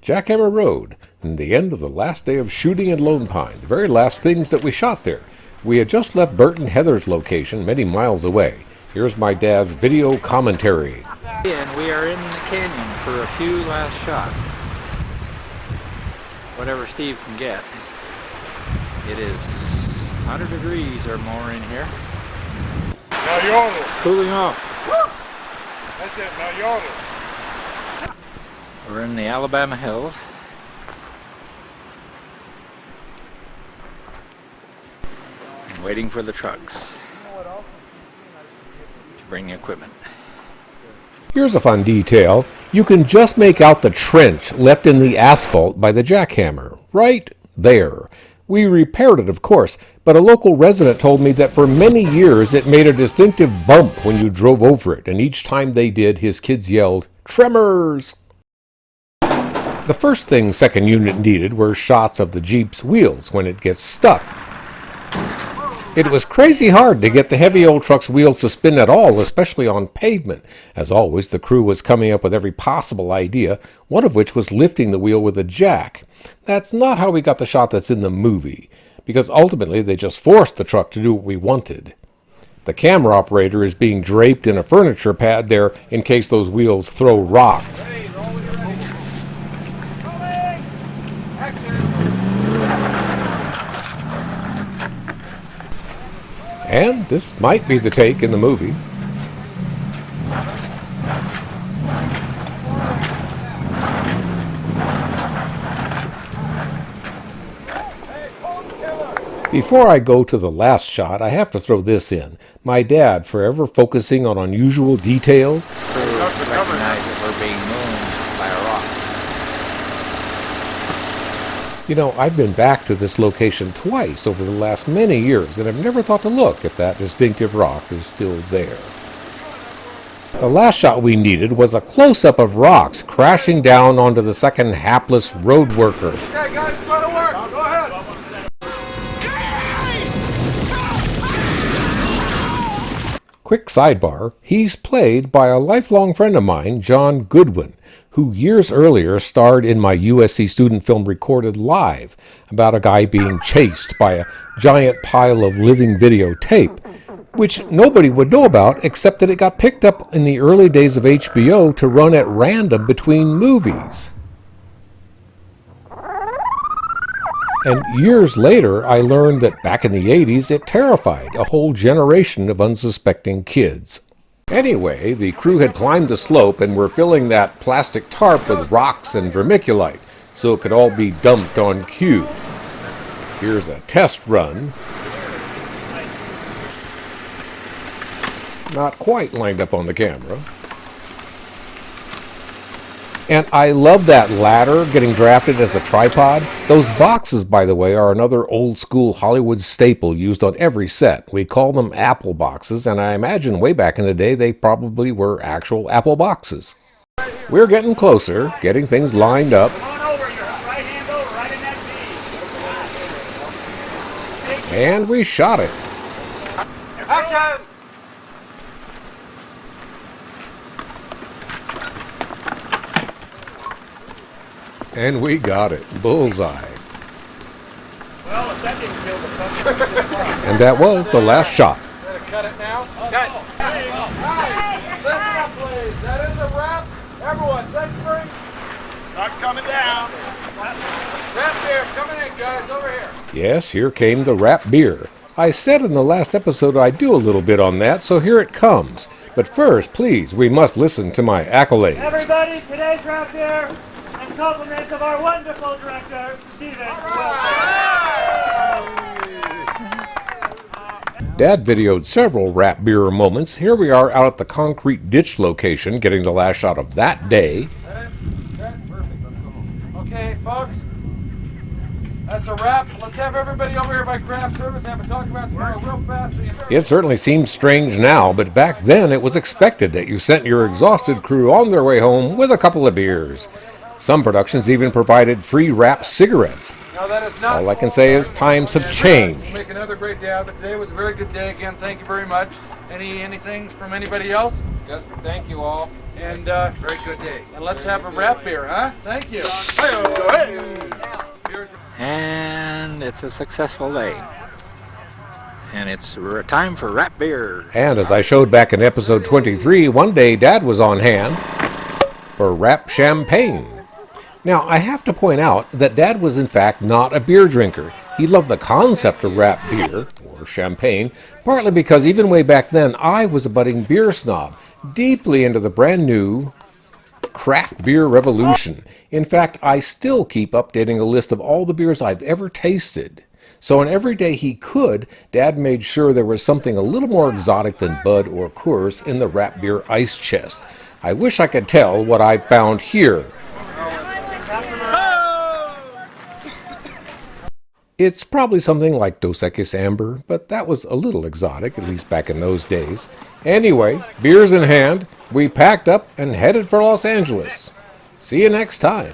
Jackhammer Road, and the end of the last day of shooting in Lone Pine, the very last things that we shot there. We had just left Bert and Heather's location many miles away. Here's my dad's video commentary. And we are in the canyon for a few last shots. Whatever Steve can get. It is 100 degrees or more in here. Now yodel. Cooling off. Woo! That's it, now yodel. We're in the Alabama hills. And waiting for the trucks to bring the equipment. Here's a fun detail. You can just make out the trench left in the asphalt by the jackhammer. Right there. We repaired it, of course, but a local resident told me that for many years it made a distinctive bump when you drove over it, and each time they did, his kids yelled, "Tremors!" The first thing second unit needed were shots of the Jeep's wheels when it gets stuck. It was crazy hard to get the heavy old truck's wheels to spin at all, especially on pavement. As always, the crew was coming up with every possible idea, one of which was lifting the wheel with a jack. That's not how we got the shot that's in the movie, because ultimately they just forced the truck to do what we wanted. The camera operator is being draped in a furniture pad there in case those wheels throw rocks. And this might be the take in the movie. Before I go to the last shot, I have to throw this in. My dad, forever focusing on unusual details. Recognize that we're being mooned by a rock. You know, I've been back to this location twice over the last many years, and I've never thought to look if that distinctive rock is still there. The last shot we needed was a close-up of rocks crashing down onto the second hapless road worker. Okay, guys, go to work. Go ahead. Quick sidebar, he's played by a lifelong friend of mine, John Goodwin, who years earlier starred in my USC student film Recorded Live about a guy being chased by a giant pile of living videotape, which nobody would know about except that it got picked up in the early days of HBO to run at random between movies. And years later, I learned that back in the 80s, it terrified a whole generation of unsuspecting kids. Anyway, the crew had climbed the slope and were filling that plastic tarp with rocks and vermiculite, so it could all be dumped on cue. Here's a test run. Not quite lined up on the camera. And I love that ladder getting drafted as a tripod. Those boxes, by the way, are another old-school Hollywood staple used on every set. We call them apple boxes, and I imagine way back in the day they probably were actual apple boxes. We're getting closer, getting things lined up. And we shot it. Action! And we got it. Bullseye. Well, if that didn't kill the fucker. And that was the last shot. Better cut it now. Cut. Hey, listen up, please. That is a wrap. Everyone, set free. Not coming down. Wrap beer, coming in, guys. Over here. Yes, here came the wrap beer. I said in the last episode I'd do a little bit on that, so here it comes. But first, please, we must listen to my accolades. Everybody, today's wrap beer. In compliments of our wonderful director, Steven. Dad videoed several wrap beer moments. Here we are out at the concrete ditch location, getting the last shot of that day. Okay, folks. That's a wrap. Let's have everybody over here by craft service have a talk about tomorrow real fast. It certainly seems strange now, but back then it was expected that you sent your exhausted crew on their way home with a couple of beers. Some productions even provided free wrapped cigarettes. Now that is not All I can say is times have changed. Make another great day out of it. Today was a very good day. Again, thank you very much. Anything from anybody else? Just thank you all. And Very good day. and let's have a wrap beer, huh? Thank you. And it's a successful day. And it's time for wrap beer. And as I showed back in episode 23, one day Dad was on hand for wrap champagne. Now, I have to point out that Dad was in fact not a beer drinker. He loved the concept of wrap beer, or champagne, partly because even way back then I was a budding beer snob, deeply into the brand new craft beer revolution. In fact, I still keep updating a list of all the beers I've ever tasted. So on every day he could, Dad made sure there was something a little more exotic than Bud or Coors in the wrap beer ice chest. I wish I could tell what I found here. It's probably something like Dos Equis Amber, but that was a little exotic, at least back in those days. Anyway, beers in hand, we packed up and headed for Los Angeles. See you next time.